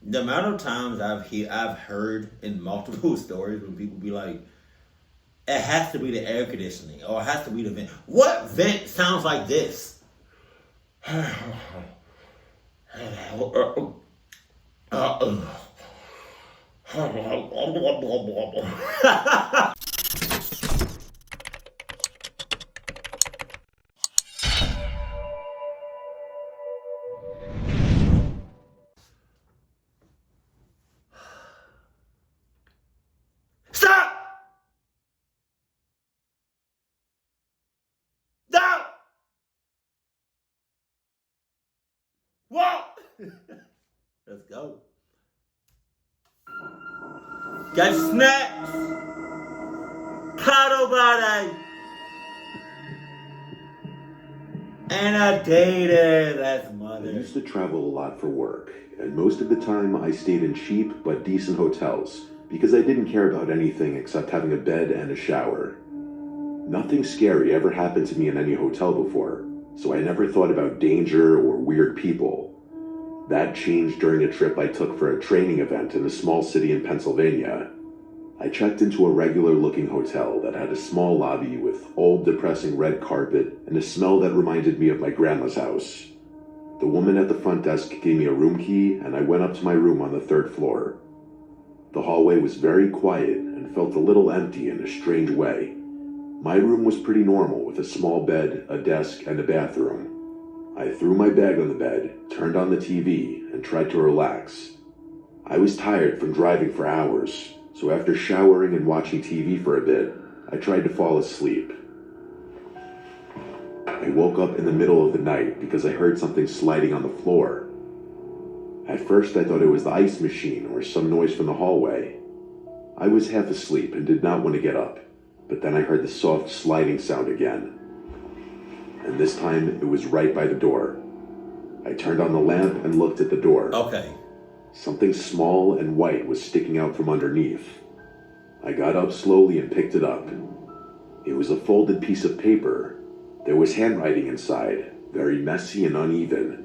The amount of times I've heard in multiple stories when people be like, it has to be the air conditioning or it has to be the vent. What vent sounds like this? Stop! No! Whoa! Let's go. Got snacks! Cuddle buddy! And a dated that's I mother. used to travel a lot for work, and most of the time I stayed in cheap but decent hotels because I didn't care about anything except having a bed and a shower. Nothing scary ever happened to me in any hotel before, so I never thought about danger or weird people. That changed during a trip I took for a training event in a small city in Pennsylvania. I checked into a regular-looking hotel that had a small lobby with old, depressing red carpet and a smell that reminded me of my grandma's house. The woman at the front desk gave me a room key, and I went up to my room on the 3rd floor. The hallway was very quiet and felt a little empty in a strange way. My room was pretty normal with a small bed, a desk, and a bathroom. I threw my bag on the bed, turned on the TV, and tried to relax. I was tired from driving for hours, so after showering and watching TV for a bit, I tried to fall asleep. I woke up in the middle of the night because I heard something sliding on the floor. At first I thought it was the ice machine or some noise from the hallway. I was half asleep and did not want to get up, but then I heard the soft sliding sound again. And this time it was right by the door. I turned on the lamp and looked at the door. Okay. Something small and white was sticking out from underneath. I got up slowly and picked it up. It was a folded piece of paper. There was handwriting inside, very messy and uneven.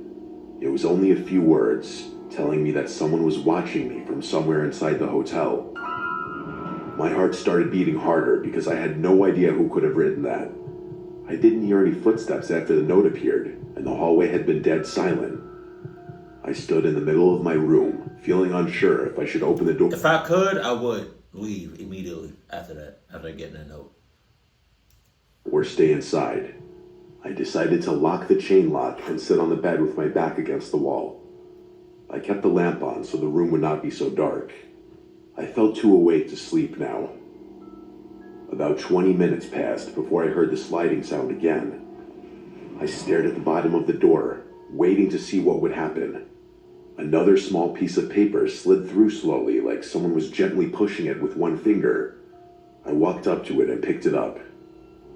It was only a few words, telling me that someone was watching me from somewhere inside the hotel. My heart started beating harder because I had no idea who could have written that. I didn't hear any footsteps after the note appeared, and the hallway had been dead silent. I stood in the middle of my room, feeling unsure if I should open the door. If I could, I would leave immediately after getting that note. Or stay inside. I decided to lock the chain lock and sit on the bed with my back against the wall. I kept the lamp on so the room would not be so dark. I felt too awake to sleep now. About 20 minutes passed before I heard the sliding sound again. I stared at the bottom of the door, waiting to see what would happen. Another small piece of paper slid through slowly, like someone was gently pushing it with one finger. I walked up to it and picked it up.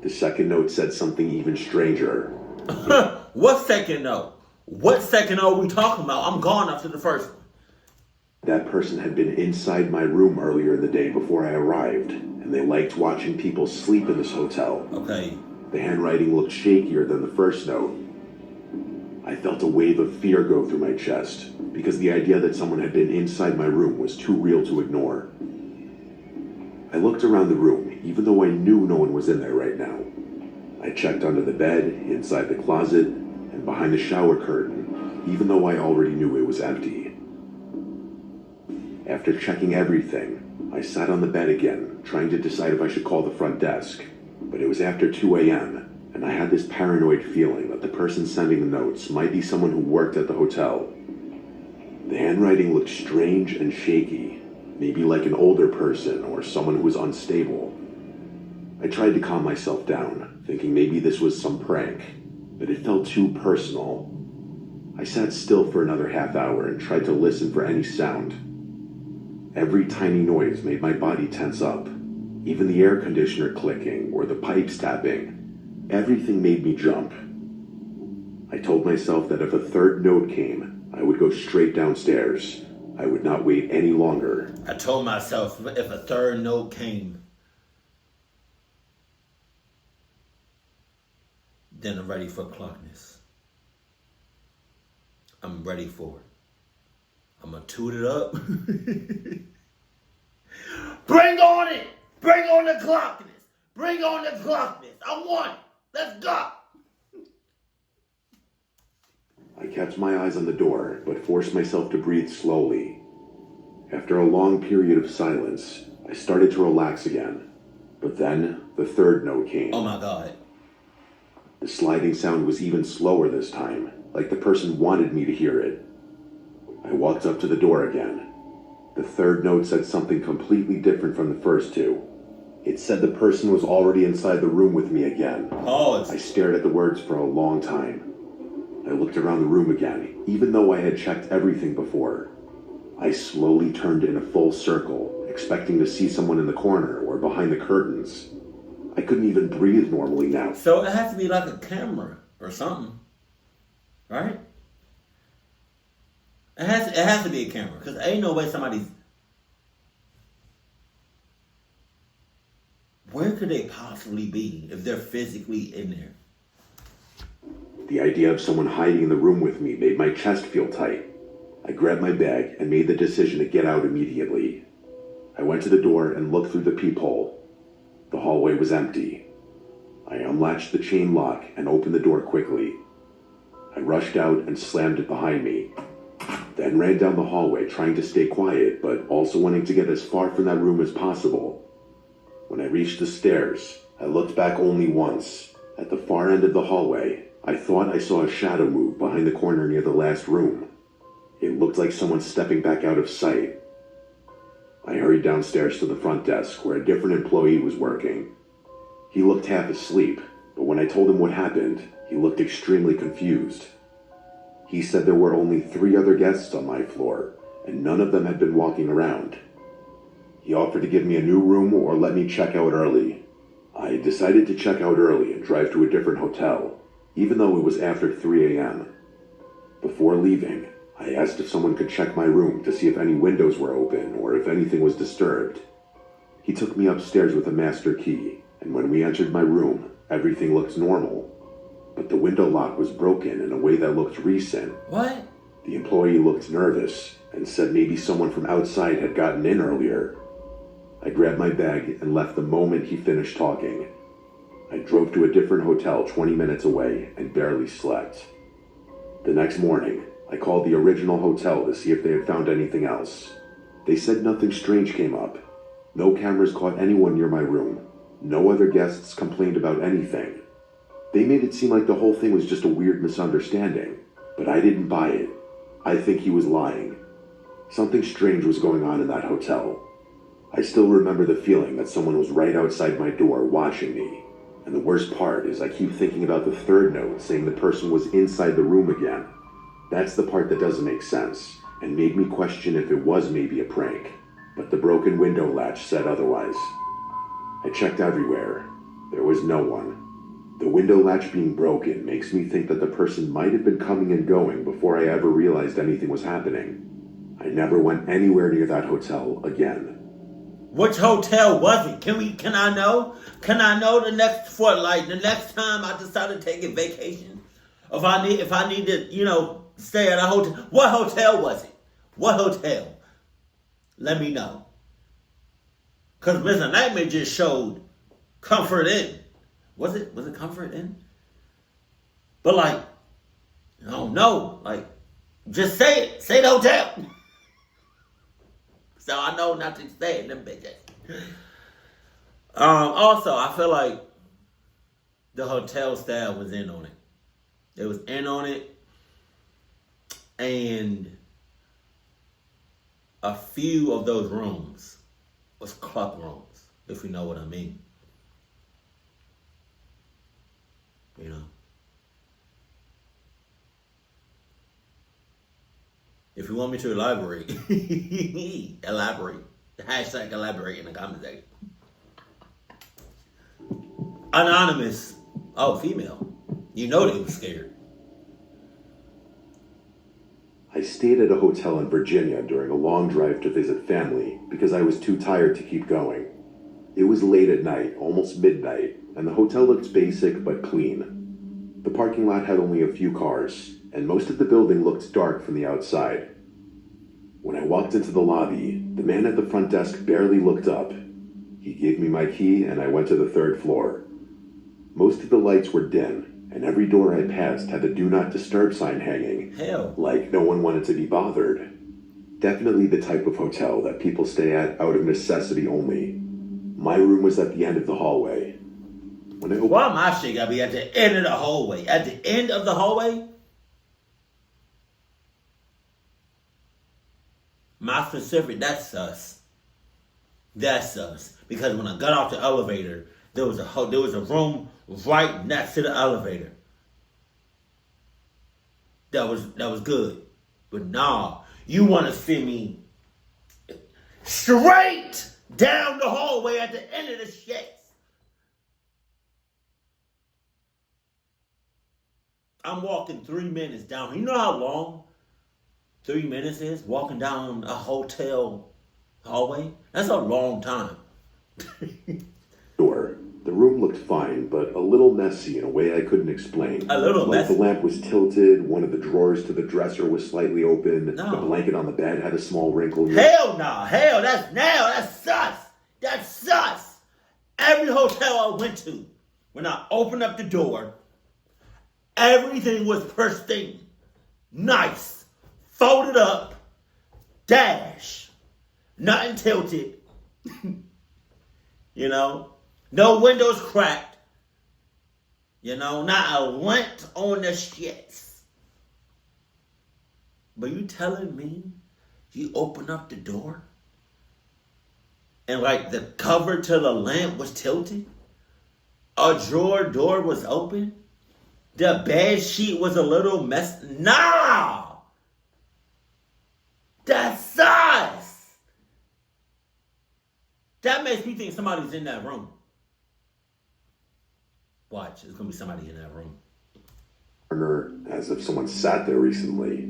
The second note said something even stranger. What second note? What second note are we talking about? I'm gone after the first one. That person had been inside my room earlier in the day before I arrived, and they liked watching people sleep in this hotel. Okay. The handwriting looked shakier than the first note. I felt a wave of fear go through my chest, because the idea that someone had been inside my room was too real to ignore. I looked around the room, even though I knew no one was in there right now. I checked under the bed, inside the closet, and behind the shower curtain, even though I already knew it was empty. After checking everything, I sat on the bed again, trying to decide if I should call the front desk. But it was after 2 a.m., and I had this paranoid feeling that the person sending the notes might be someone who worked at the hotel. The handwriting looked strange and shaky, maybe like an older person or someone who was unstable. I tried to calm myself down, thinking maybe this was some prank, but it felt too personal. I sat still for another half hour and tried to listen for any sound. Every tiny noise made my body tense up, even the air conditioner clicking or the pipes tapping. Everything made me jump. I told myself that if a third note came, I would go straight downstairs. I would not wait any longer. I told myself if a third note came, then I'm ready for clunkness. I'm ready for it. I'm gonna toot it up. Bring on it! Bring on the clockness! Bring on the clockness! I want it! Let's go! I kept my eyes on the door, but forced myself to breathe slowly. After a long period of silence, I started to relax again. But then, the third note came. Oh my God. The sliding sound was even slower this time, like the person wanted me to hear it. I walked up to the door again. The third note said something completely different from the first two. It said the person was already inside the room with me again. Pause. I stared at the words for a long time. I looked around the room again, even though I had checked everything before. I slowly turned in a full circle, expecting to see someone in the corner or behind the curtains. I couldn't even breathe normally now. So it has to be like a camera or something, right? It has to be a camera, because ain't no way somebody's... Where could they possibly be if they're physically in there? The idea of someone hiding in the room with me made my chest feel tight. I grabbed my bag and made the decision to get out immediately. I went to the door and looked through the peephole. The hallway was empty. I unlatched the chain lock and opened the door quickly. I rushed out and slammed it behind me, then ran down the hallway trying to stay quiet, but also wanting to get as far from that room as possible. When I reached the stairs, I looked back only once. At the far end of the hallway, I thought I saw a shadow move behind the corner near the last room. It looked like someone stepping back out of sight. I hurried downstairs to the front desk where a different employee was working. He looked half asleep, but when I told him what happened, he looked extremely confused. He said there were only 3 other guests on my floor, and none of them had been walking around. He offered to give me a new room or let me check out early. I decided to check out early and drive to a different hotel, even though it was after 3 a.m. Before leaving, I asked if someone could check my room to see if any windows were open or if anything was disturbed. He took me upstairs with a master key, and when we entered my room, everything looked normal. But the window lock was broken in a way that looked recent. What? The employee looked nervous and said maybe someone from outside had gotten in earlier. I grabbed my bag and left the moment he finished talking. I drove to a different hotel 20 minutes away and barely slept. The next morning, I called the original hotel to see if they had found anything else. They said nothing strange came up. No cameras caught anyone near my room. No other guests complained about anything. They made it seem like the whole thing was just a weird misunderstanding, but I didn't buy it. I think he was lying. Something strange was going on in that hotel. I still remember the feeling that someone was right outside my door watching me. And the worst part is I keep thinking about the third note saying the person was inside the room again. That's the part that doesn't make sense, and made me question if it was maybe a prank. But the broken window latch said otherwise. I checked everywhere. There was no one. The window latch being broken makes me think that the person might have been coming and going before I ever realized anything was happening. I never went anywhere near that hotel again. Which hotel was it? Can I know? Can I know the next time I decide to take a vacation? If I need to, stay at a hotel. What hotel was it? What hotel? Let me know. Because Mr. Nightmare just showed Comfort Inn. Was it Comfort Inn? But I don't know. Just say it. Say the hotel. So I know not to stay in them bitches. Also, I feel like the hotel staff was in on it. They was in on it. And a few of those rooms was club rooms, if you know what I mean. If you want me to elaborate, elaborate. Hashtag elaborate in the comment section. Anonymous. Oh, female. You know they were scared. I stayed at a hotel in Virginia during a long drive to visit family because I was too tired to keep going. It was late at night, almost midnight, and the hotel looked basic but clean. The parking lot had only a few cars, and most of the building looked dark from the outside. When I walked into the lobby, the man at the front desk barely looked up. He gave me my key and I went to the 3rd floor. Most of the lights were dim, and every door I passed had the Do Not Disturb sign hanging. Hell. Like no one wanted to be bothered. Definitely the type of hotel that people stay at out of necessity only. My room was at the end of the hallway. When I Why my shit gotta be at the end of the hallway? At the end of the hallway? My specific, that's sus. That's sus. Because when I got off the elevator, there was a room right next to the elevator. That was good. But nah, you want to see me straight down the hallway at the end of the shit. I'm walking 3 minutes down. You know how long 3 minutes is walking down a hotel hallway? That's a long time. door. The room looked fine, but a little messy in a way I couldn't explain. A little Like messy? the lamp was tilted, one of the drawers to the dresser was slightly open, No. the blanket on the bed had a small wrinkle. Hell no. Hell, that's sus. That's sus. Every hotel I went to, when I opened up the door, everything was pristine, nice, folded up, dash, nothing tilted. You know, no windows cracked. You know, not a lint on the shits. But you telling me you open up the door and like the cover to the lamp was tilted? A drawer door was open? The bed sheet was a little mess. Nah! That's sus! That makes me think somebody's in that room. Watch, there's gonna be somebody in that room. As if someone sat there recently.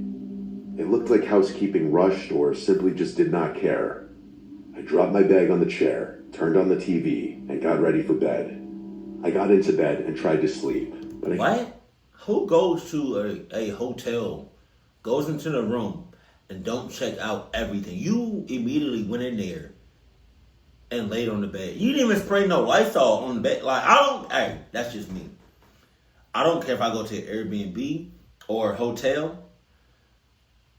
It looked like housekeeping rushed or simply just did not care. I dropped my bag on the chair, turned on the TV, and got ready for bed. I got into bed and tried to sleep, but What? Who goes to a hotel, goes into the room, and don't check out everything? You immediately went in there and laid on the bed. You didn't even spray no Lysol on the bed. Like, hey, that's just me. I don't care if I go to an Airbnb or a hotel.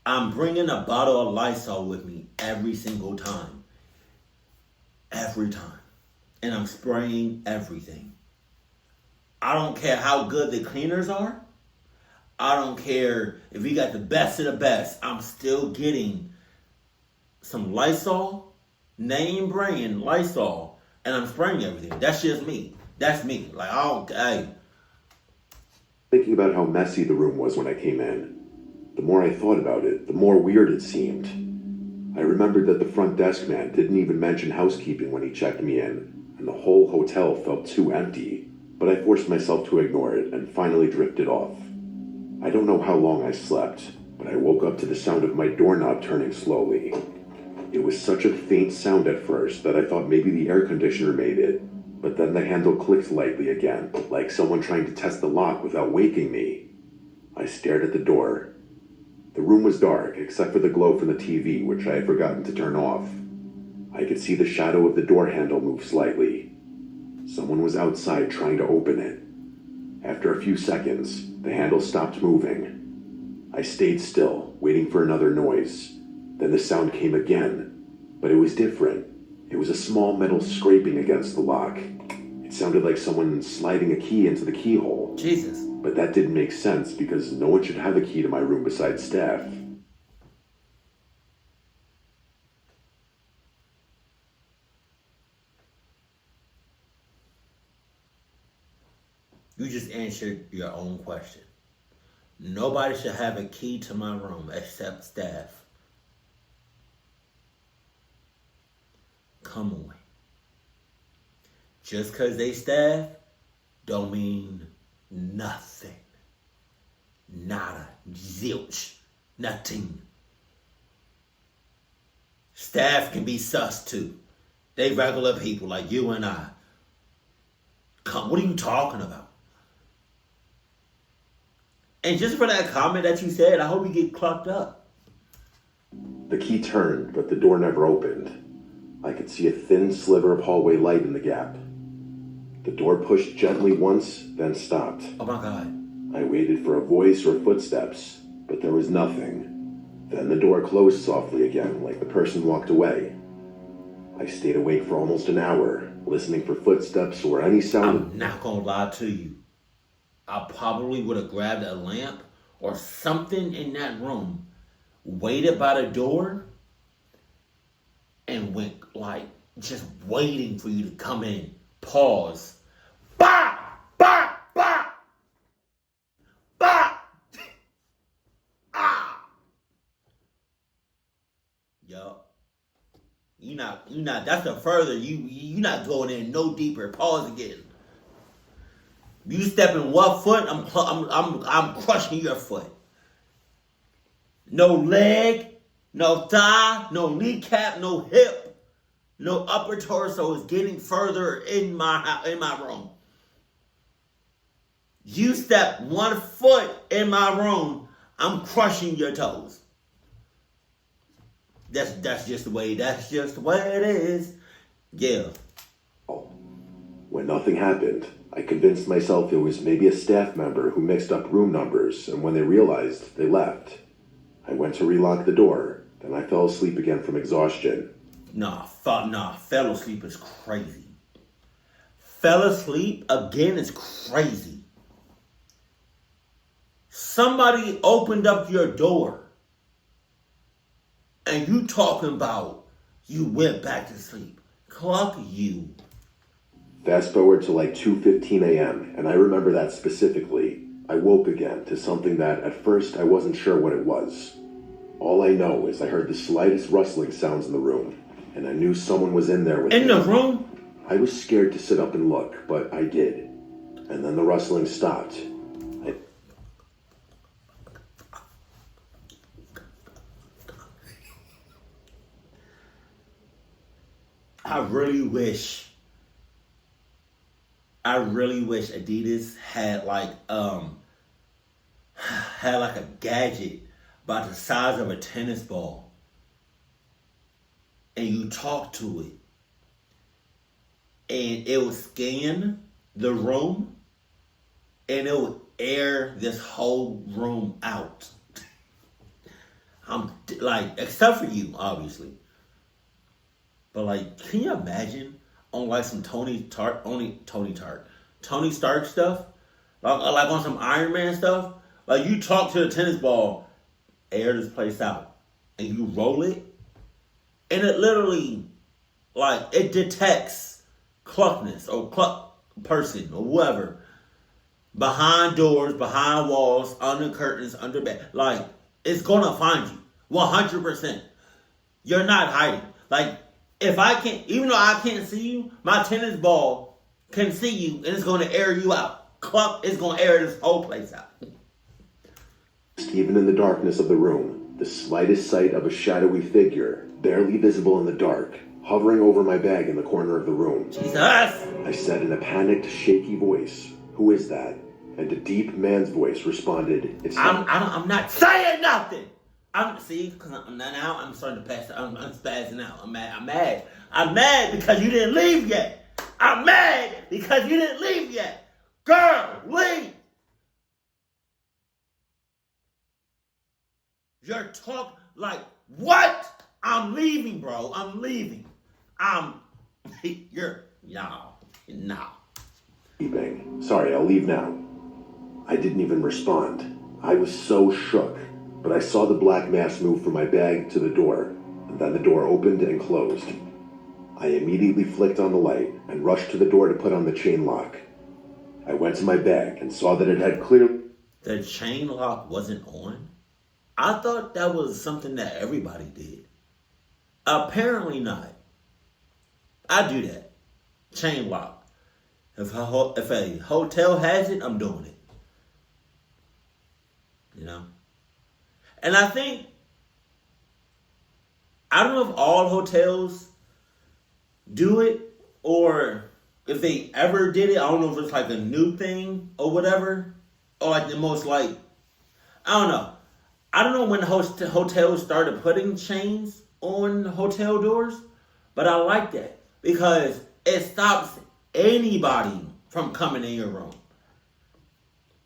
I'm bringing a bottle of Lysol with me every single time. Every time. And I'm spraying everything. I don't care how good the cleaners are. I don't care if you got the best of the best. I'm still getting some Lysol, name brand Lysol, and I'm spraying everything. That's just me. That's me. Like, hey. thinking about how messy the room was when I came in. The more I thought about it, the more weird it seemed. I remembered that the front desk man didn't even mention housekeeping when he checked me in, and the whole hotel felt too empty, but I forced myself to ignore it and finally drifted off. I don't know how long I slept, but I woke up to the sound of my doorknob turning slowly. It was such a faint sound at first that I thought maybe the air conditioner made it, but then the handle clicked lightly again, like someone trying to test the lock without waking me. I stared at the door. The room was dark, except for the glow from the TV, which I had forgotten to turn off. I could see the shadow of the door handle move slightly. Someone was outside trying to open it. After a few seconds, the handle stopped moving. I stayed still, waiting for another noise. Then the sound came again, but it was different. It was a small metal scraping against the lock. It sounded like someone sliding a key into the keyhole. Jesus. But that didn't make sense because no one should have a key to my room besides staff. You just answered your own question. Nobody should have a key to my room except staff. Come on. Just because they staff don't mean nothing. Nada. Zilch. Nothing. Staff can be sus too. They regular people like you and I. Come, what are you talking about? And just for that comment that you said, I hope you get clocked up. The key turned, but the door never opened. I could see a thin sliver of hallway light in the gap. The door pushed gently once, then stopped. Oh my God. I waited for a voice or footsteps, but there was nothing. Then the door closed softly again, like the person walked away. I stayed awake for almost an hour, listening for footsteps or any sound. I'm not gonna lie to you. I probably would have grabbed a lamp or something in that room, waited by the door, and went like just waiting for you to come in. Pause. Bah! Bah! Bah! Bah! Ah! Yup. You not. That's the further you not going in no deeper. Pause again. You step in one foot, I'm crushing your foot. No leg, no thigh, no kneecap, no hip, no upper torso is getting further in my room. You step 1 foot in my room, I'm crushing your toes. That's just the way it is. Yeah. When nothing happened, I convinced myself it was maybe a staff member who mixed up room numbers, and when they realized, they left. I went to relock the door, then I fell asleep again from exhaustion. Nah, fell asleep is crazy. Fell asleep again is crazy. Somebody opened up your door, and you talking about you went back to sleep. Clock you. Fast forward to like 2:15 a.m., and I remember that specifically. I woke again to something that at first I wasn't sure what it was. All I know is I heard the slightest rustling sounds in the room, and I knew someone was in there with me. In the room? I was scared to sit up and look, but I did. And then the rustling stopped. I really wish Adidas had like a gadget about the size of a tennis ball, and you talk to it, and it will scan the room, and it will air this whole room out. I'm like, except for you, obviously. But like, can you imagine on like some Tony Stark stuff, like on some Iron Man stuff? Like you talk to the tennis ball, air this place out, and you roll it, and it literally, like, it detects cluckness or cluck person or whoever behind doors, behind walls, under curtains, under bed. Like, it's gonna find you 100%. You're not hiding. Like, if I can't, even though I can't see you, my tennis ball can see you, and it's gonna air you out. Cluck is gonna air this whole place out. Even in the darkness of the room, the slightest sight of a shadowy figure, barely visible in the dark, hovering over my bag in the corner of the room. Jesus! I said in a panicked, shaky voice, "Who is that?" And a deep man's voice responded, "It's not." I'm not saying nothing. I'm starting to pass. I'm spazzing out. I'm mad. I'm mad because you didn't leave yet. I'm mad because you didn't leave yet. Girl, leave. You're talk like what? I'm leaving, bro. I'm leaving. You're no. Leaving. Sorry, I'll leave now. I didn't even respond. I was so shook, but I saw the black mass move from my bag to the door, and then the door opened and closed. I immediately flicked on the light and rushed to the door to put on the chain lock. I went to my bag and saw that it had clearly... The chain lock wasn't on? I thought that was something that everybody did. Apparently not. I do that. Chain lock. If a hotel has it, I'm doing it. You know? And I think, I don't know if all hotels do it, or if they ever did it. I don't know if it's like a new thing or whatever, or like the most like, I don't know. I don't know when hotels started putting chains on hotel doors, but I like that because it stops anybody from coming in your room.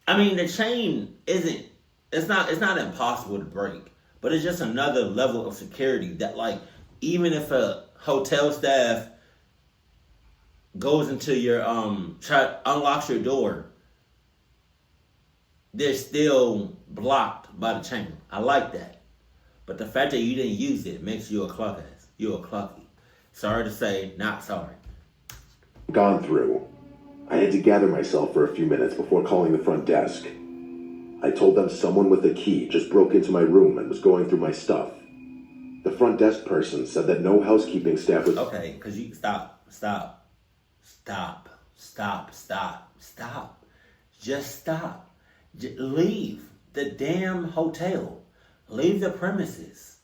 I mean, the chain it's not impossible to break, but it's just another level of security that, like, even if a hotel staff goes into your unlocks your door, they're still blocked by the chain. I like that. But the fact that you didn't use it makes you a cluckass. You're a clucky. Sorry to say, not sorry. Gone through. I had to gather myself for a few minutes before calling the front desk. I told them someone with a key just broke into my room and was going through my stuff. The front desk person said that no housekeeping staff was... Okay, because you... Stop. Just stop. Leave the damn hotel. Leave the premises.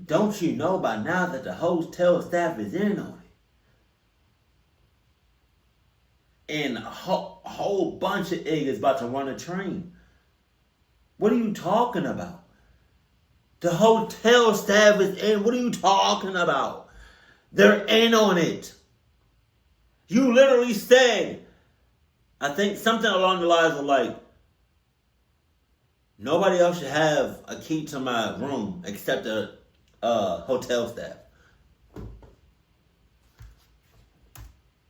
Don't you know by now that the hotel staff is in on it? And a whole bunch of idiots about to run a train. What are you talking about? The hotel staff is in. What are you talking about? They're in on it. You literally said, I think something along the lines of like, nobody else should have a key to my room except the hotel staff.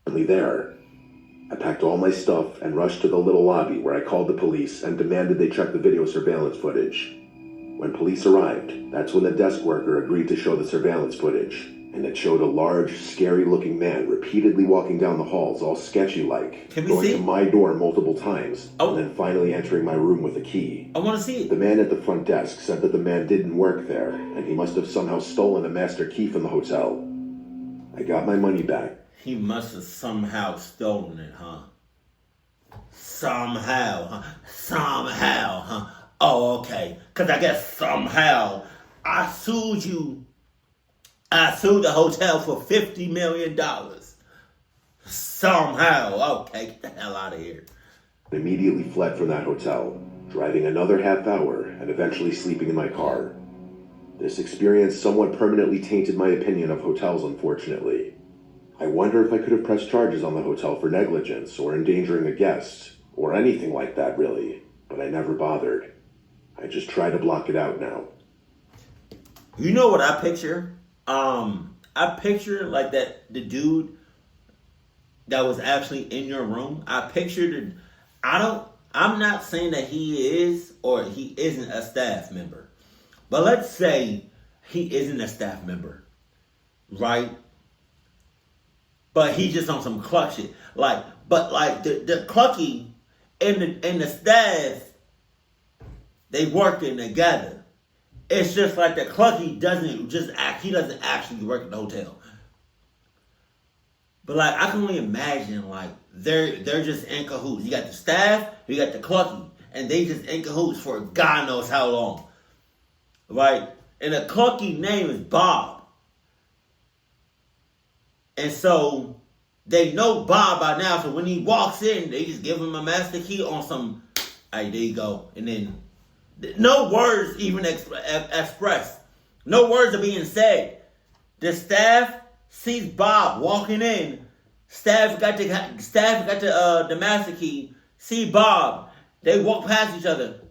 There. I packed all my stuff and rushed to the little lobby where I called the police and demanded they check the video surveillance footage. When police arrived, that's when the desk worker agreed to show the surveillance footage, and it showed a large, scary-looking man repeatedly walking down the halls all sketchy-like, going to my door multiple times, and then finally entering my room with a key. I want to see it. The man at the front desk said that the man didn't work there, and he must have somehow stolen a master key from the hotel. I got my money back. He must have somehow stolen it, huh? Somehow, huh? Oh, okay. Because I guess somehow I sued the hotel for $50 million. Somehow. Okay, get the hell out of here. I immediately fled from that hotel, driving another half hour and eventually sleeping in my car. This experience somewhat permanently tainted my opinion of hotels, unfortunately. I wonder if I could have pressed charges on the hotel for negligence or endangering a guest, or anything like that, really, but I never bothered. I just try to block it out now. You know what I picture? I picture like the dude that was actually in your room. I pictured I'm not saying that he is or he isn't a staff member. But let's say he isn't a staff member, right? But he just on some cluck shit. But the clucky and the staff, they working together. It's just like the clucky doesn't actually work at the hotel. But like I can only imagine like they're just in cahoots. You got the staff, you got the clucky, and they just in cahoots for God knows how long. Right? And the clucky name is Bob. And so they know Bob by now. So when he walks in, they just give him a master key on some, hey, there you go. And then no words even expressed. No words are being said. The staff sees Bob walking in. Staff got the master key. See Bob. They walk past each other.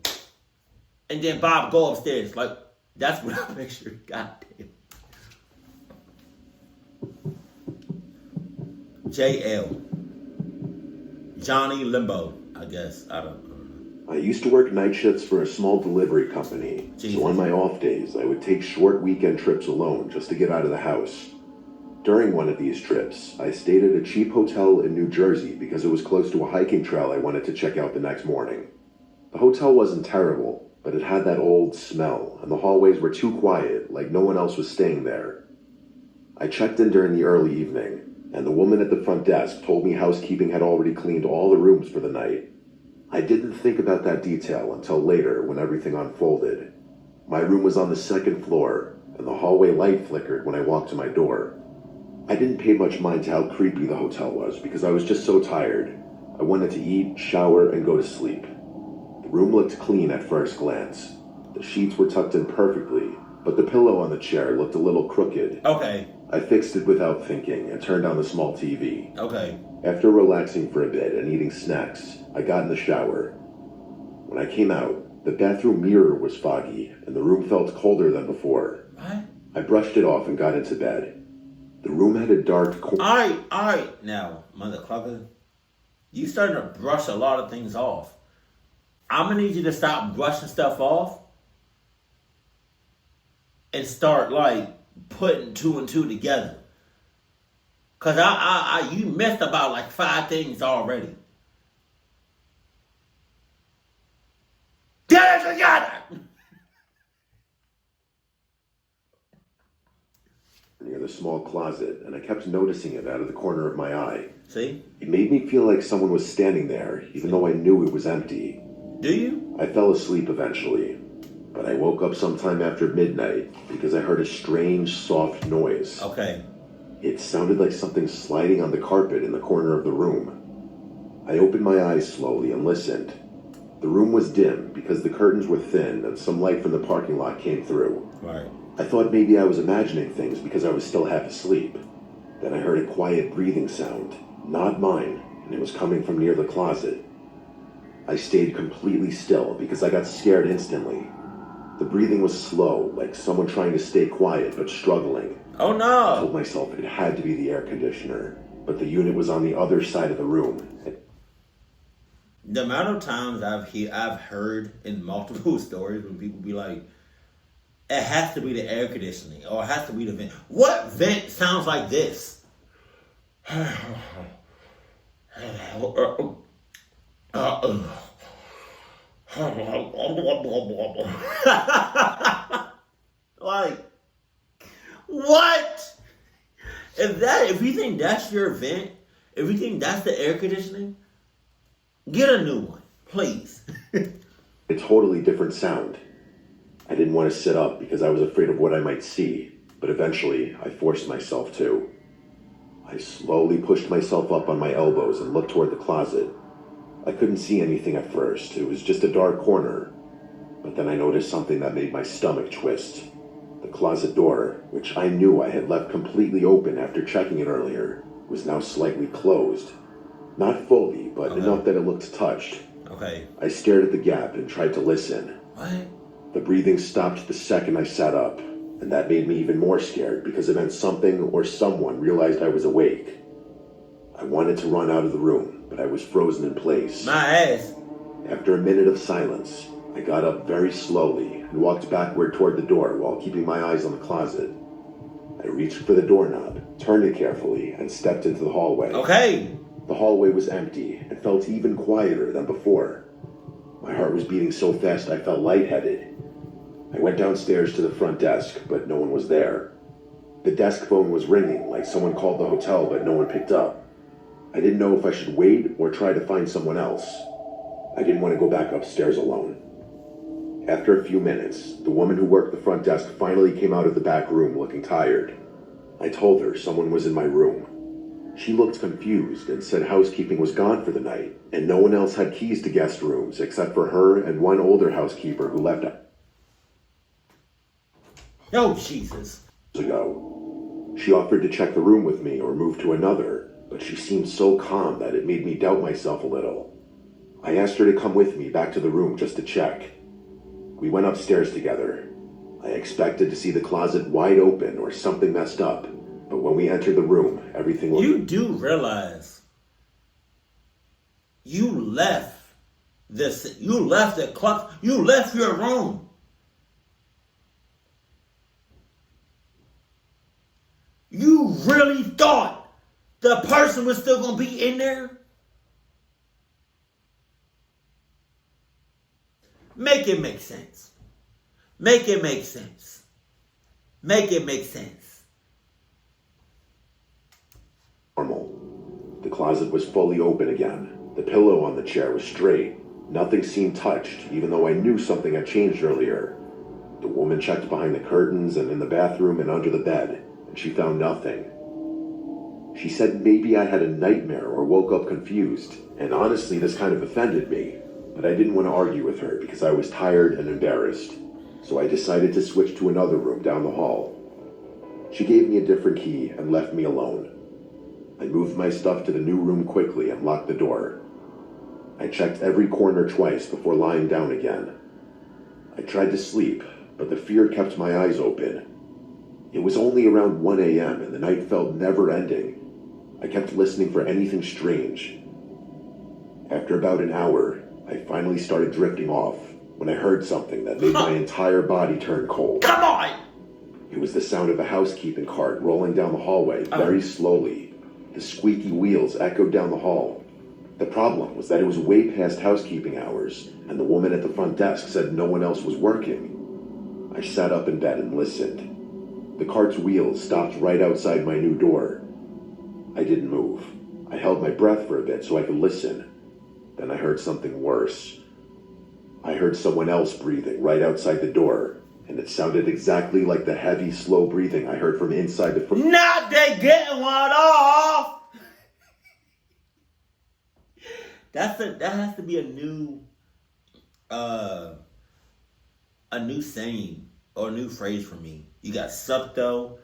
And then Bob go upstairs. Like, that's what I pictured. God damn. JL. Johnny Limbo, I guess. I don't know. I used to work night shifts for a small delivery company. Jesus. So on my off days, I would take short weekend trips alone just to get out of the house. During one of these trips, I stayed at a cheap hotel in New Jersey because it was close to a hiking trail I wanted to check out the next morning. The hotel wasn't terrible, but it had that old smell, and the hallways were too quiet, like no one else was staying there. I checked in during the early evening, and the woman at the front desk told me housekeeping had already cleaned all the rooms for the night. I didn't think about that detail until later when everything unfolded. My room was on the second floor, and the hallway light flickered when I walked to my door. I didn't pay much mind to how creepy the hotel was because I was just so tired. I wanted to eat, shower, and go to sleep. The room looked clean at first glance. The sheets were tucked in perfectly, but the pillow on the chair looked a little crooked. Okay. I fixed it without thinking and turned on the small TV. Okay. After relaxing for a bit and eating snacks, I got in the shower. When I came out, the bathroom mirror was foggy and the room felt colder than before. What? I brushed it off and got into bed. The room had a dark corner. Alright. Now, motherfucker, you starting to brush a lot of things off. I'm gonna need you to stop brushing stuff off and start like putting two and two together. Cause you missed about like 5 things already. Get it together! Near the small closet, and I kept noticing it out of the corner of my eye. See? It made me feel like someone was standing there, even though I knew it was empty. Do you? I fell asleep eventually, but I woke up sometime after midnight because I heard a strange, soft noise. Okay. It sounded like something sliding on the carpet in the corner of the room. I opened my eyes slowly and listened. The room was dim because the curtains were thin and some light from the parking lot came through. Right. I thought maybe I was imagining things because I was still half asleep. Then I heard a quiet breathing sound, not mine, and it was coming from near the closet. I stayed completely still because I got scared instantly. The breathing was slow, like someone trying to stay quiet but struggling. Oh I told no! myself it had to be the air conditioner, but the unit was on the other side of the room. The amount of times I've heard in multiple stories when people be like, it has to be the air conditioning or it has to be the vent. What vent sounds like this? Like, what? If you think that's your vent, if you think that's the air conditioning, get a new one, please. A totally different sound. I didn't want to sit up because I was afraid of what I might see, but eventually I forced myself to. I slowly pushed myself up on my elbows and looked toward the closet. I couldn't see anything at first. It was just a dark corner. But then I noticed something that made my stomach twist. The closet door, which I knew I had left completely open after checking it earlier, was now slightly closed. Not fully, but enough that it looked touched. Okay. I stared at the gap and tried to listen. What? The breathing stopped the second I sat up, and that made me even more scared because it meant something or someone realized I was awake. I wanted to run out of the room, but I was frozen in place. My ass. After a minute of silence, I got up very slowly and walked backward toward the door while keeping my eyes on the closet. I reached for the doorknob, turned it carefully, and stepped into the hallway. Okay. The hallway was empty and felt even quieter than before. My heart was beating so fast I felt lightheaded. I went downstairs to the front desk, but no one was there. The desk phone was ringing like someone called the hotel, but no one picked up. I didn't know if I should wait or try to find someone else. I didn't want to go back upstairs alone. After a few minutes, the woman who worked the front desk finally came out of the back room looking tired. I told her someone was in my room. She looked confused and said housekeeping was gone for the night, and no one else had keys to guest rooms except for her and one older housekeeper who left Oh, Jesus. ago. She offered to check the room with me or move to another, but she seemed so calm that it made me doubt myself a little. I asked her to come with me back to the room just to check. We went upstairs together. I expected to see the closet wide open or something messed up, but when we entered the room, everything looked... You do realize you left you left your room. You really thought the person was still going to be in there? Make it make sense. Make it make sense. Make it make sense. normal. The closet was fully open again. The pillow on the chair was straight. Nothing seemed touched, even though I knew something had changed earlier. The woman checked behind the curtains and in the bathroom and under the bed, and she found nothing. She said maybe I had a nightmare or woke up confused, and honestly this kind of offended me, but I didn't want to argue with her because I was tired and embarrassed. so I decided to switch to another room down the hall. She gave me a different key and left me alone. I moved my stuff to the new room quickly and locked the door. I checked every corner twice before lying down again. I tried to sleep, but the fear kept my eyes open. It was only around 1 a.m. and the night felt never-ending. I kept listening for anything strange. After about an hour, I finally started drifting off when I heard something that made my entire body turn cold. Come on! It was the sound of a housekeeping cart rolling down the hallway very slowly. The squeaky wheels echoed down the hall. The problem was that it was way past housekeeping hours, and the woman at the front desk said no one else was working. I sat up in bed and listened. The cart's wheels stopped right outside my new door. I didn't move. I held my breath for a bit so I could listen. Then I heard something worse. I heard someone else breathing right outside the door, and it sounded exactly like the heavy, slow breathing I heard from inside the front. Not they getting one off! That has to be a new saying or a new phrase for me. You got sucto,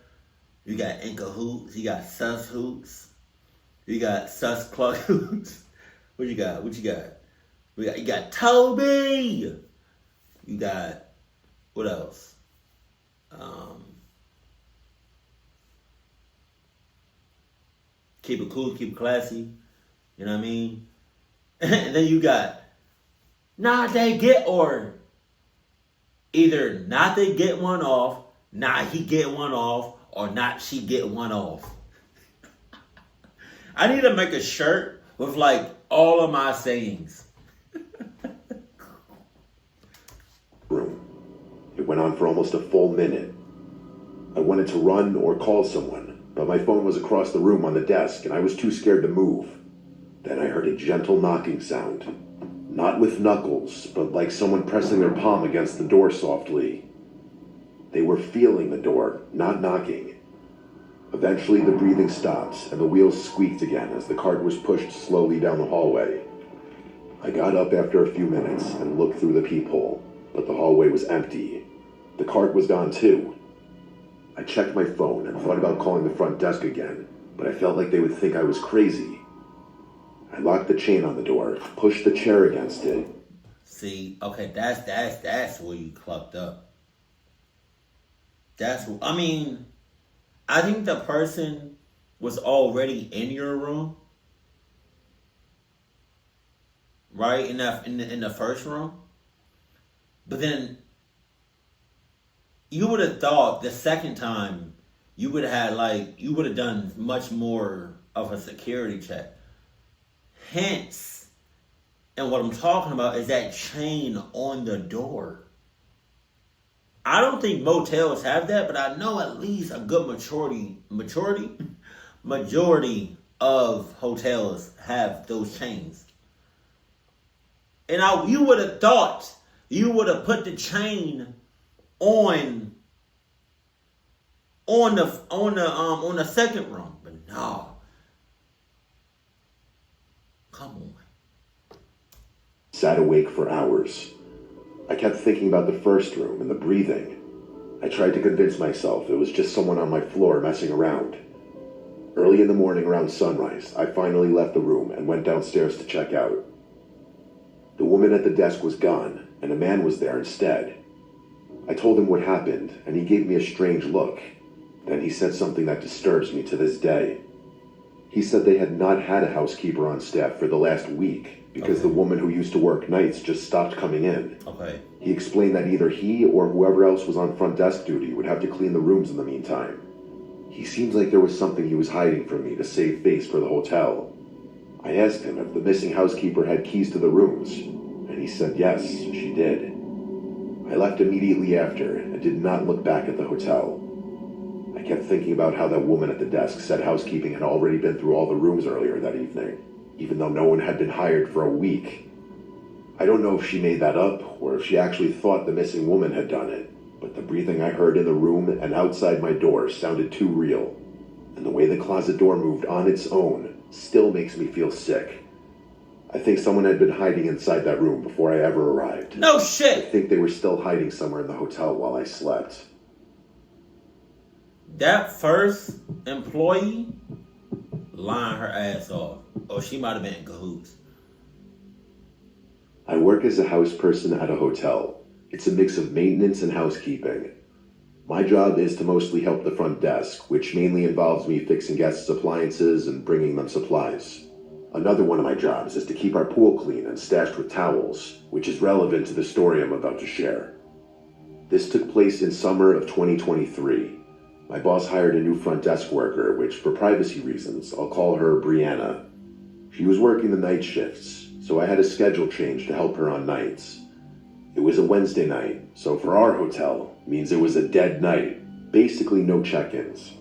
you got in cahoots, you got sus hoots, you got sus cluck hoots. What you got? You got Toby. You got what else? Keep it cool, keep it classy. You know what I mean? And then you got nah they get, or either not they get one off, nah he get one off, or not she get one off. I need to make a shirt with like all of my sayings. Room. It went on for almost a full minute. I wanted to run or call someone, but my phone was across the room on the desk and I was too scared to move. Then I heard a gentle knocking sound. Not with knuckles, but like someone pressing their palm against the door softly. They were feeling the door, not knocking. Eventually the breathing stopped and the wheels squeaked again as the cart was pushed slowly down the hallway. I got up after a few minutes and looked through the peephole, but the hallway was empty. The cart was gone too. I checked my phone and thought about calling the front desk again, but I felt like they would think I was crazy. I locked the chain on the door, pushed the chair against it. See, okay, that's where you clucked up. I think the person was already in your room, right? In the first room, but then you would have thought the second time you would have done much more of a security check. Hence, and what I'm talking about is that chain on the door. I don't think motels have that, but I know at least a good majority of hotels have those chains. And you would have thought you would have put the chain on the second room, but no. Come on. Sat awake for hours. I kept thinking about the first room and the breathing. I tried to convince myself it was just someone on my floor messing around. Early in the morning around sunrise, I finally left the room and went downstairs to check out. The woman at the desk was gone, and a man was there instead. I told him what happened, and he gave me a strange look. Then he said something that disturbs me to this day. He said they had not had a housekeeper on staff for the last week because the woman who used to work nights just stopped coming in. Okay. He explained that either he or whoever else was on front desk duty would have to clean the rooms in the meantime. He seems like there was something he was hiding from me to save face for the hotel. I asked him if the missing housekeeper had keys to the rooms, and he said yes, she did. I left immediately after and did not look back at the hotel. I kept thinking about how that woman at the desk said housekeeping had already been through all the rooms earlier that evening, even though no one had been hired for a week. I don't know if she made that up or if she actually thought the missing woman had done it, but the breathing I heard in the room and outside my door sounded too real, and the way the closet door moved on its own still makes me feel sick. I think someone had been hiding inside that room before I ever arrived. No I shit. think they were still hiding somewhere in the hotel while I slept. That first employee lying her ass off. Or she might have been in cahoots. I work as a house person at a hotel. It's a mix of maintenance and housekeeping. My job is to mostly help the front desk, which mainly involves me fixing guests' appliances and bringing them supplies. Another one of my jobs is to keep our pool clean and stashed with towels, which is relevant to the story I'm about to share. This took place in summer of 2023. My boss hired a new front desk worker, which for privacy reasons, I'll call her Brianna. She was working the night shifts, so I had a schedule change to help her on nights. It was a Wednesday night, so for our hotel, means it was a dead night, basically no check-ins.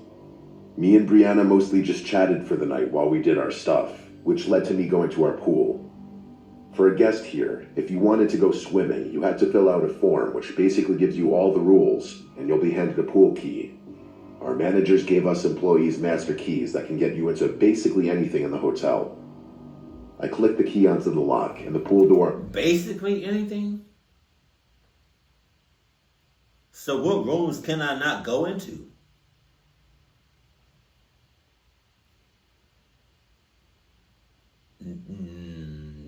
Me and Brianna mostly just chatted for the night while we did our stuff, which led to me going to our pool. For a guest here, if you wanted to go swimming, you had to fill out a form which basically gives you all the rules, and you'll be handed a pool key. Our managers gave us employees master keys that can get you into basically anything in the hotel. I clicked the key onto the lock, and the pool door... Basically anything? So what rooms can I not go into?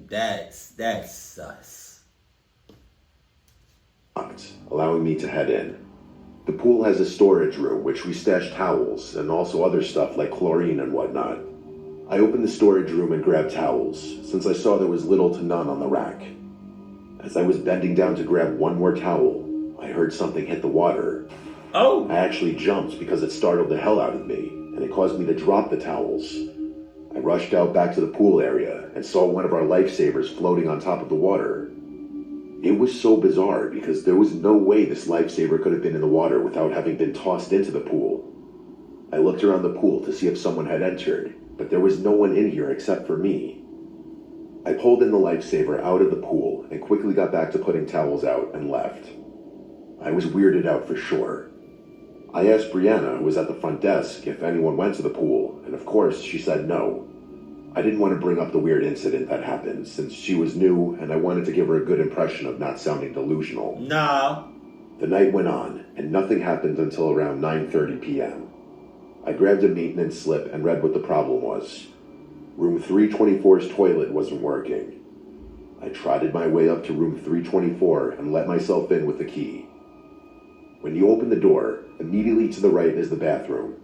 That's sus. Allowing me to head in. The pool has a storage room which we stash towels and also other stuff like chlorine and whatnot. I opened the storage room and grabbed towels, since I saw there was little to none on the rack. As I was bending down to grab one more towel, I heard something hit the water. Oh! I actually jumped because it startled the hell out of me, and it caused me to drop the towels. I rushed out back to the pool area and saw one of our lifesavers floating on top of the water. It was so bizarre because there was no way this lifesaver could have been in the water without having been tossed into the pool. I looked around the pool to see if someone had entered, but there was no one in here except for me. I pulled in the lifesaver out of the pool and quickly got back to putting towels out and left. I was weirded out for sure. I asked Brianna, who was at the front desk, if anyone went to the pool, and of course she said no. I didn't want to bring up the weird incident that happened, since she was new and I wanted to give her a good impression of not sounding delusional. No. The night went on, and nothing happened until around 9:30 p.m. I grabbed a maintenance slip and read what the problem was. Room 324's toilet wasn't working. I trotted my way up to room 324 and let myself in with the key. When you open the door, immediately to the right is the bathroom.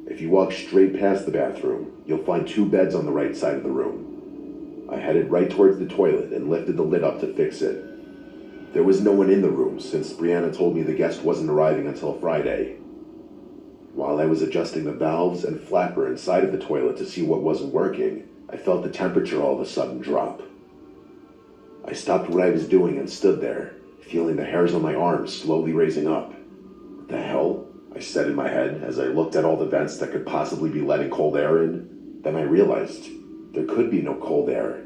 If you walk straight past the bathroom, you'll find 2 beds on the right side of the room. I headed right towards the toilet and lifted the lid up to fix it. There was no one in the room since Brianna told me the guest wasn't arriving until Friday. While I was adjusting the valves and flapper inside of the toilet to see what wasn't working, I felt the temperature all of a sudden drop. I stopped what I was doing and stood there, feeling the hairs on my arms slowly raising up. What the hell? I said in my head as I looked at all the vents that could possibly be letting cold air in. Then I realized there could be no cold air.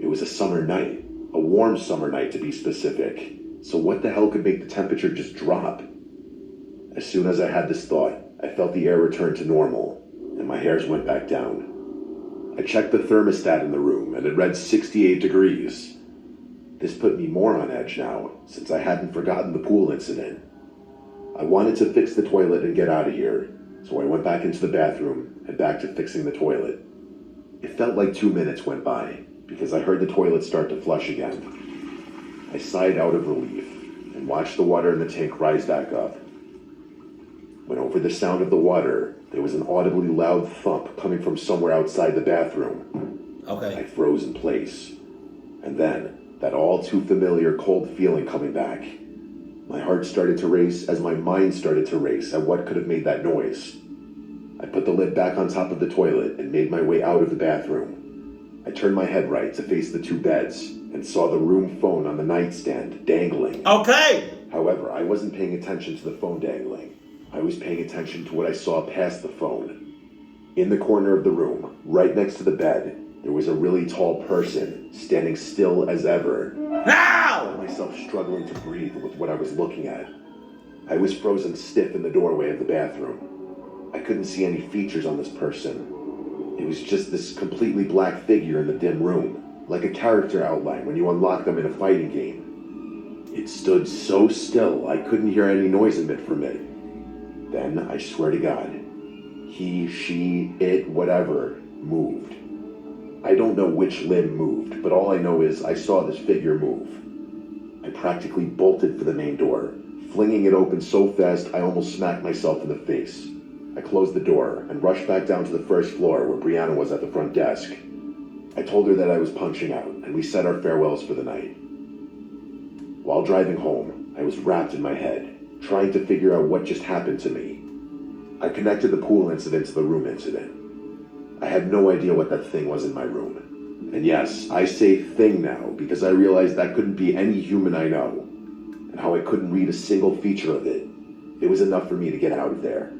It was a summer night, a warm summer night to be specific. So what the hell could make the temperature just drop? As soon as I had this thought, I felt the air return to normal, and my hairs went back down. I checked the thermostat in the room, and it read 68 degrees. This put me more on edge now, since I hadn't forgotten the pool incident. I wanted to fix the toilet and get out of here, so I went back into the bathroom and back to fixing the toilet. It felt like 2 minutes went by, because I heard the toilet start to flush again. I sighed out of relief, and watched the water in the tank rise back up. When over the sound of the water, there was an audibly loud thump coming from somewhere outside the bathroom. Okay. I froze in place. And then, that all too familiar cold feeling coming back. My heart started to race as my mind started to race at what could have made that noise. I put the lid back on top of the toilet and made my way out of the bathroom. I turned my head right to face the 2 beds and saw the room phone on the nightstand dangling. Okay. However, I wasn't paying attention to the phone dangling. I was paying attention to what I saw past the phone. In the corner of the room, right next to the bed, there was a really tall person, standing still as ever. I found myself struggling to breathe with what I was looking at. I was frozen stiff in the doorway of the bathroom. I couldn't see any features on this person. It was just this completely black figure in the dim room. like a character outline when you unlock them in a fighting game. It stood so still I couldn't hear any noise emit from it. Then, I swear to God, he, she, it, whatever, moved. I don't know which limb moved, but all I know is I saw this figure move. I practically bolted for the main door, flinging it open so fast I almost smacked myself in the face. I closed the door and rushed back down to the first floor where Brianna was at the front desk. I told her that I was punching out, and we said our farewells for the night. While driving home, I was wrapped in my head, trying to figure out what just happened to me. I connected the pool incident to the room incident. I had no idea what that thing was in my room. And yes, I say thing now because I realized that couldn't be any human I know, and how I couldn't read a single feature of it. It was enough for me to get out of there.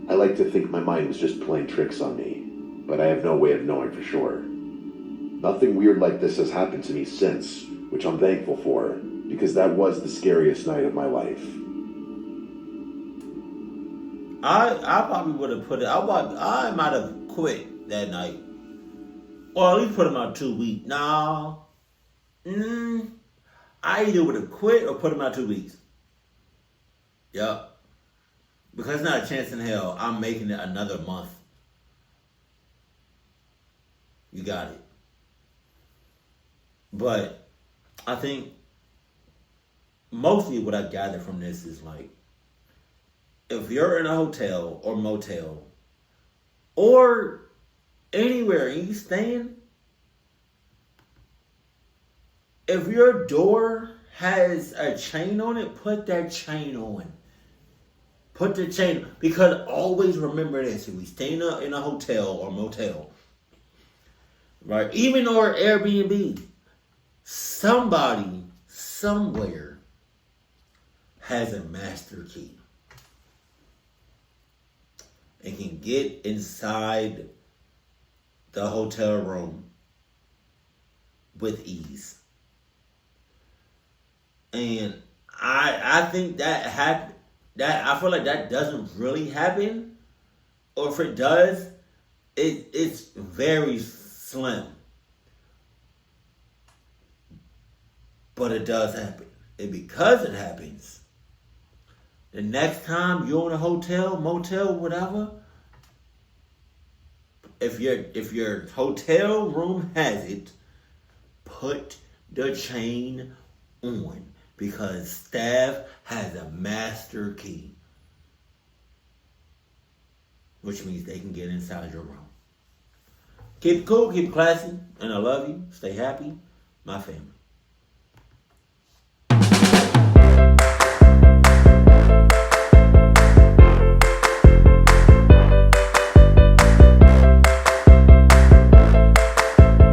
I like to think my mind was just playing tricks on me, but I have no way of knowing for sure. Nothing weird like this has happened to me since, which I'm thankful for, because that was the scariest night of my life. I probably would have put it. I might have quit that night, or at least put him out 2 weeks. No, I either would have quit or put him out 2 weeks. Yup, because there's not a chance in hell I'm making it another month. You got it. But I think mostly what I gathered from this is like, if you're in a hotel or motel or anywhere and you staying, if your door has a chain on it, put that chain on. Put the chain, because always remember this: if we stay in a hotel or motel, right, even or Airbnb, somebody somewhere has a master key and can get inside the hotel room with ease. And I think that I feel like that doesn't really happen, or if it does, it's very slim. But it does happen. And because it happens, the next time you're in a hotel, motel, whatever, if your hotel room has it, put the chain on, because staff has a master key, which means they can get inside your room. Keep it cool, keep it classy, and I love you. Stay happy, my family.